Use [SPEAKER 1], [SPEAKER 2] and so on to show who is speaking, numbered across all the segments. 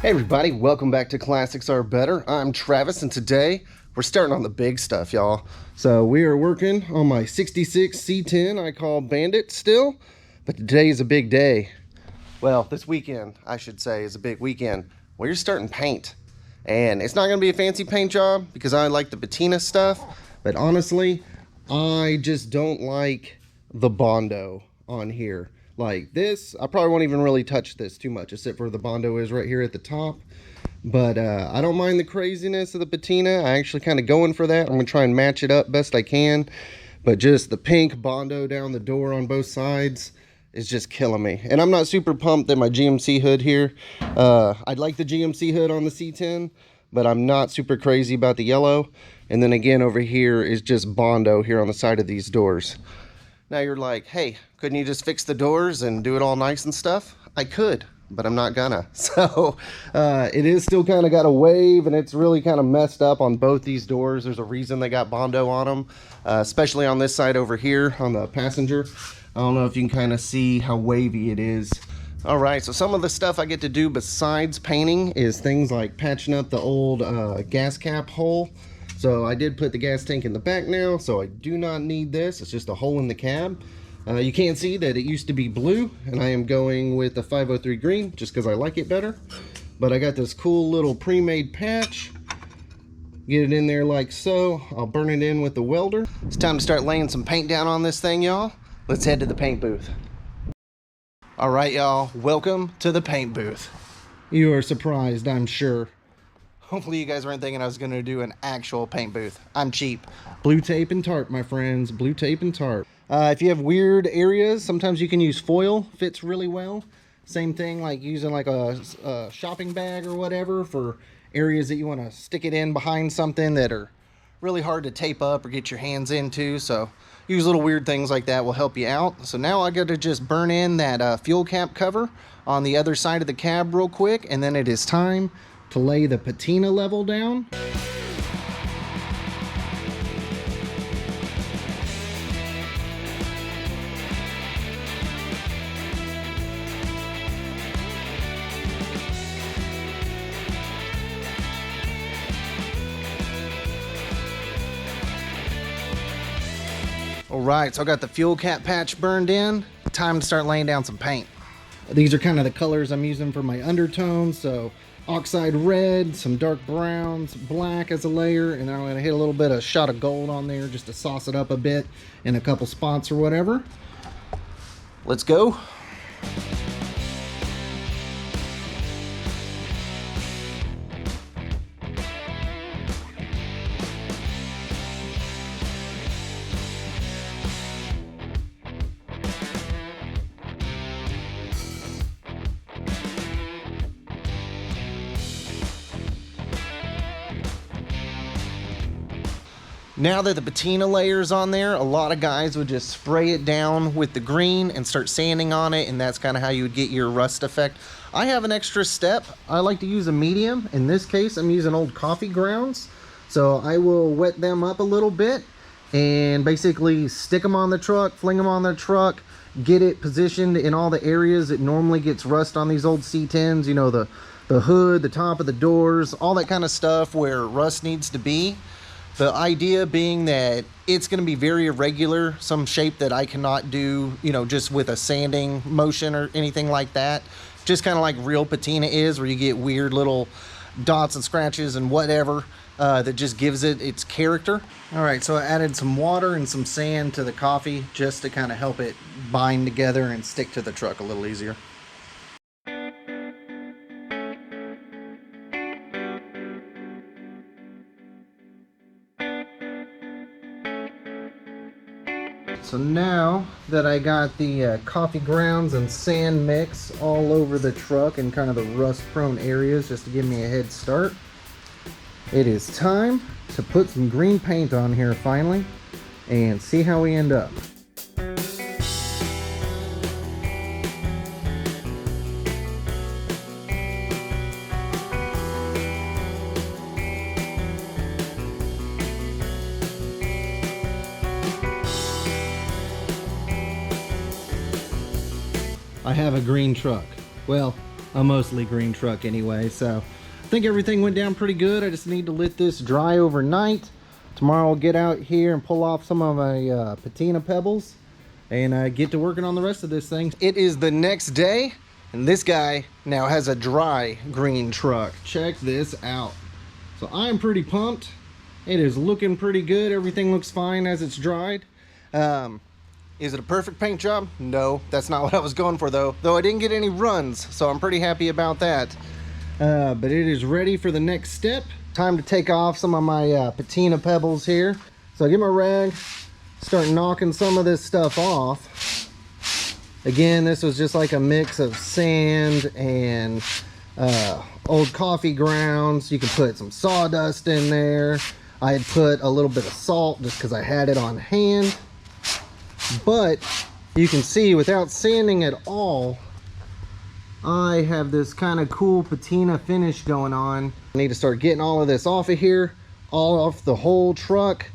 [SPEAKER 1] Hey everybody, welcome back to Classics Are Better. I'm Travis and today we're starting on the big stuff, y'all. So we are working on my 66 C10 I call Bandit still, but today is a big day. Well, this weekend, I should say, is a big weekend. We're starting paint. And it's not going to be a fancy paint job because I like the patina stuff, but honestly, I just don't like the bondo on here. Like this, I probably won't even really touch this too much, except for the bondo is right here at the top. But I don't mind the craziness of the patina. I actually kind of going for that. I'm going to try and match it up best I can. But just the pink bondo down the door on both sides is just killing me. And I'm not super pumped that my GMC hood here. I'd like the GMC hood on the C10, but I'm not super crazy about the yellow. And then again, over here is just bondo here on the side of these doors. Now you're like, hey, couldn't you just fix the doors and do it all nice and stuff? I could, but I'm not gonna. So it is still kind of got a wave, and it's really kind of messed up on both these doors. There's a reason they got bondo on them, especially on this side over here on the passenger. I don't know if you can kind of see how wavy it is. All right, so some of the stuff I get to do besides painting is things like patching up the old gas cap hole. So I did put the gas tank in the back now, so I do not need this. It's just a hole in the cab. You can see that it used to be blue, and I am going with the 503 green just because I like it better. But I got this cool little pre-made patch. Get it in there like so. I'll burn it in with the welder. It's time to start laying some paint down on this thing, y'all. Let's head to the paint booth. All right, y'all, welcome to the paint booth. You are surprised, I'm sure. Hopefully you guys weren't thinking I was going to do an actual paint booth. I'm cheap. Blue tape and tarp, my friends. Blue tape and tarp. If you have weird areas, sometimes you can use foil. Fits really well. Same thing like using like a shopping bag or whatever for areas that you want to stick it in behind something that are really hard to tape up or get your hands into. So use little weird things like that will help you out. So now I got to just burn in that fuel cap cover on the other side of the cab real quick, and then it is time to lay the patina level down. All right, so I got the fuel cap patch burned in. Time to start laying down some paint. These are kind of the colors I'm using for my undertones, so oxide red, some dark browns, black as a layer, and I'm gonna hit a little bit of shot of gold on there just to sauce it up a bit in a couple spots or whatever. Let's go. Now that the patina layer is on there, a lot of guys would just spray it down with the green and start sanding on it, and that's kind of how you would get your rust effect. I have an extra step. I like to use a medium. In this case, I'm using old coffee grounds. So I will wet them up a little bit and basically stick them on the truck, fling them on the truck, get it positioned in all the areas that normally gets rust on these old C10s, you know, the hood, the top of the doors, all that kind of stuff where rust needs to be. The idea being that it's going to be very irregular, some shape that I cannot do, you know, just with a sanding motion or anything like that. Just kind of like real patina is, where you get weird little dots and scratches and whatever that just gives it its character. All right, so I added some water and some sand to the coffee just to kind of help it bind together and stick to the truck a little easier. So now that I got the coffee grounds and sand mix all over the truck and kind of the rust prone areas just to give me a head start, it is time to put some green paint on here finally and see how we end up. I have a green truck. Well, a mostly green truck anyway. So I think everything went down pretty good. I just need to let this dry overnight. Tomorrow I'll get out here and pull off some of my patina pebbles and get to working on the rest of this thing. It is the next day, and this guy now has a dry green truck. Check this out. So I'm pretty pumped. It is looking pretty good. Everything looks fine as it's dried. Is it a perfect paint job? No, that's not what I was going for though. Though I didn't get any runs, so I'm pretty happy about that. But it is ready for the next step. Time to take off some of my patina pebbles here. So I get my rag, start knocking some of this stuff off. Again, this was just like a mix of sand and old coffee grounds. You can put some sawdust in there. I had put a little bit of salt just because I had it on hand. But you can see without sanding at all, I have this kind of cool patina finish going on. I need to start getting all of this off of here, all off the whole truck,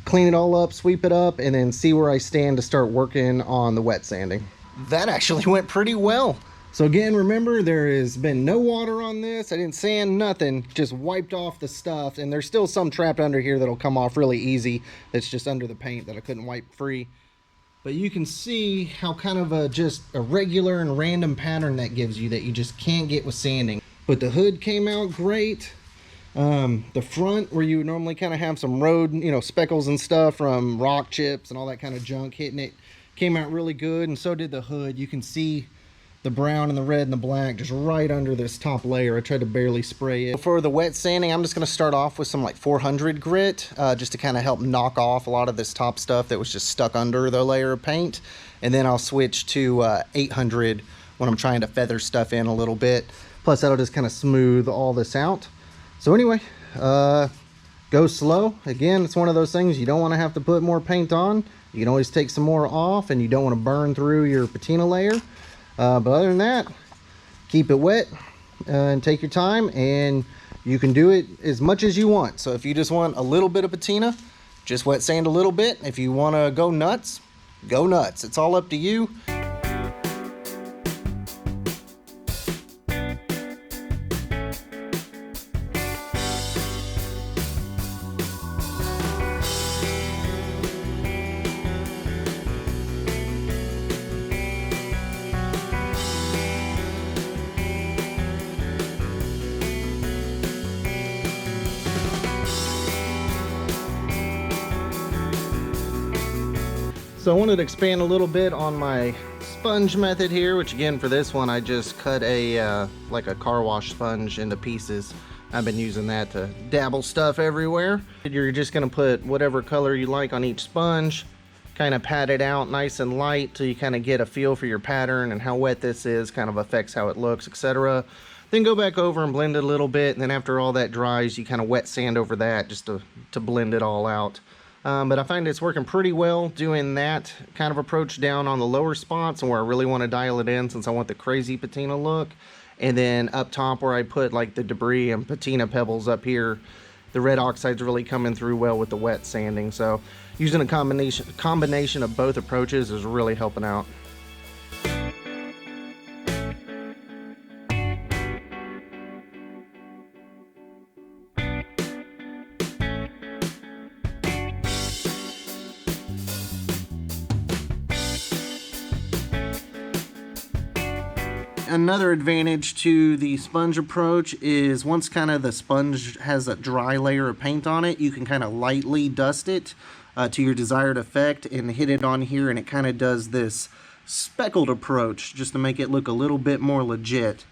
[SPEAKER 1] clean it all up, sweep it up, and then see where I stand to start working on the wet sanding. That actually went pretty well. So again, remember, there has been no water on this. I didn't sand nothing, just wiped off the stuff, and there's still some trapped under here that'll come off really easy. That's just under the paint that I couldn't wipe free. But you can see how kind of just a regular and random pattern that gives you that you just can't get with sanding. But the hood came out great. The front, where you would normally kind of have some road, speckles and stuff from rock chips and all that kind of junk hitting it, came out really good. And so did the hood. You can see the brown and the red and the black just right under this top layer. I tried to barely spray it. For the wet sanding, I'm just going to start off with some like 400 grit just to kind of help knock off a lot of this top stuff that was just stuck under the layer of paint. And then I'll switch to 800 when I'm trying to feather stuff in a little bit. Plus that'll just kind of smooth all this out. So anyway, go slow. Again, it's one of those things you don't want to have to put more paint on. You can always take some more off, and you don't want to burn through your patina layer. But other than that, keep it wet and take your time, and you can do it as much as you want. So if you just want a little bit of patina, just wet sand a little bit. If you want to go nuts, go nuts. It's all up to you. So I wanted to expand a little bit on my sponge method here, which again, for this one, I just cut a like a car wash sponge into pieces. I've been using that to dabble stuff everywhere. You're just gonna put whatever color you like on each sponge, kind of pat it out nice and light till you kind of get a feel for your pattern and how wet this is, kind of affects how it looks, etc. Then go back over and blend it a little bit, and then after all that dries, you kind of wet sand over that just to blend it all out. But I find it's working pretty well doing that kind of approach down on the lower spots and where I really want to dial it in, since I want the crazy patina look. And then up top where I put like the debris and patina pebbles up here, the red oxide's really coming through well with the wet sanding. So using a combination of both approaches is really helping out. Another advantage to the sponge approach is once kind of the sponge has a dry layer of paint on it, you can kind of lightly dust it to your desired effect and hit it on here, and it kind of does this speckled approach just to make it look a little bit more legit.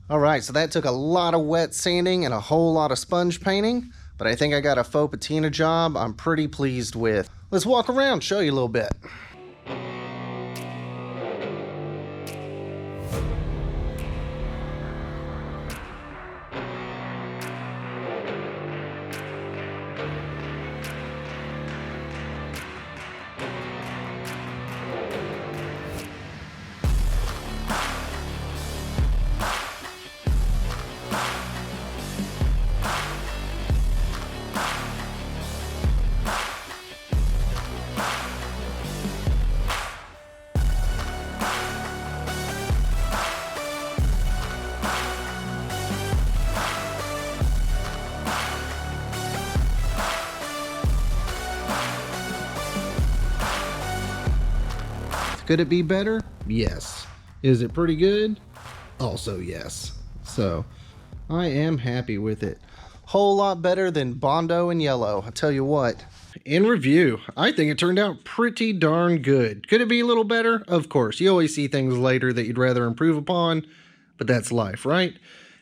[SPEAKER 1] Alright, so that took a lot of wet sanding and a whole lot of sponge painting, but I think I got a faux patina job I'm pretty pleased with. Let's walk around, show you a little bit. Could it be better? Yes. Is it pretty good? Also yes. So I am happy with it. Whole lot better than Bondo and Yellow, I tell you what. In review, I think it turned out pretty darn good. Could it be a little better? Of course, you always see things later that you'd rather improve upon, but that's life, right?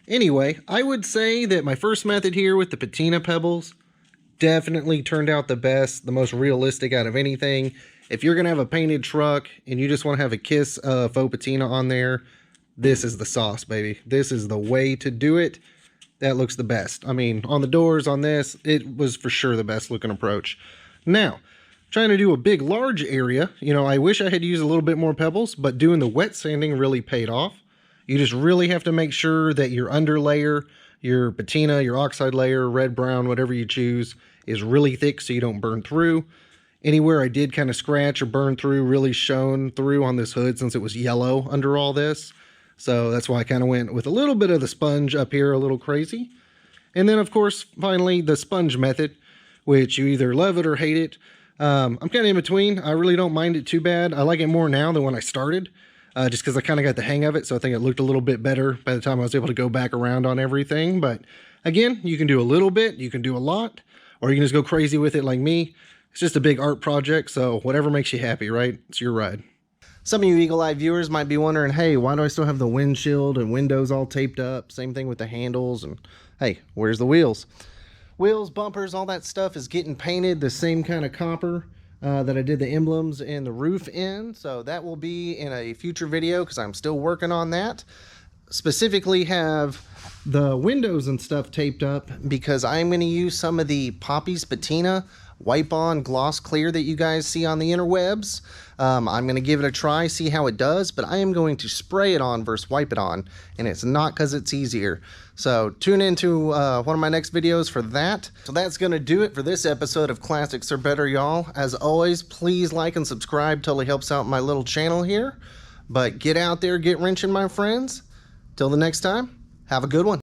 [SPEAKER 1] Anyway, I would say that my first method here with the patina pebbles definitely turned out the best, the most realistic out of anything. If you're gonna have a painted truck and you just want to have a kiss of faux patina on there, this is the sauce, baby. This is the way to do it. That looks the best. I mean, on the doors, on this, it was for sure the best looking approach. Now, trying to do a big, large area, you know, I wish I had used a little bit more pebbles, but doing the wet sanding really paid off. You just really have to make sure that your under layer, your patina, your oxide layer, red, brown, whatever you choose, is really thick so you don't burn through. Anywhere I did kind of scratch or burn through really shone through on this hood since it was yellow under all this. So that's why I kind of went with a little bit of the sponge up here, a little crazy. And then, of course, finally, the sponge method, which you either love it or hate it. I'm kind of in between. I really don't mind it too bad. I like it more now than when I started, just because I kind of got the hang of it. So I think it looked a little bit better by the time I was able to go back around on everything. But again, you can do a little bit, you can do a lot, or you can just go crazy with it like me. It's just a big art project, so whatever makes you happy, right? It's your ride. Some of you eagle-eyed viewers might be wondering, hey, why do I still have the windshield and windows all taped up? Same thing with the handles, and hey, where's the wheels? Wheels, bumpers, all that stuff is getting painted the same kind of copper that I did the emblems and the roof in, so that will be in a future video because I'm still working on that. Specifically have the windows and stuff taped up because I'm going to use some of the Poppy's Patina wipe on gloss clear that you guys see on the interwebs. I'm going to give it a try, see how it does, but I am going to spray it on versus wipe it on, and it's not because it's easier. So tune into one of my next videos for that. So that's going to do it for this episode of Classics Are Better, y'all. As always, please like and subscribe. Totally helps out my little channel here. But get out there, get wrenching, my friends. Till the next time, have a good one.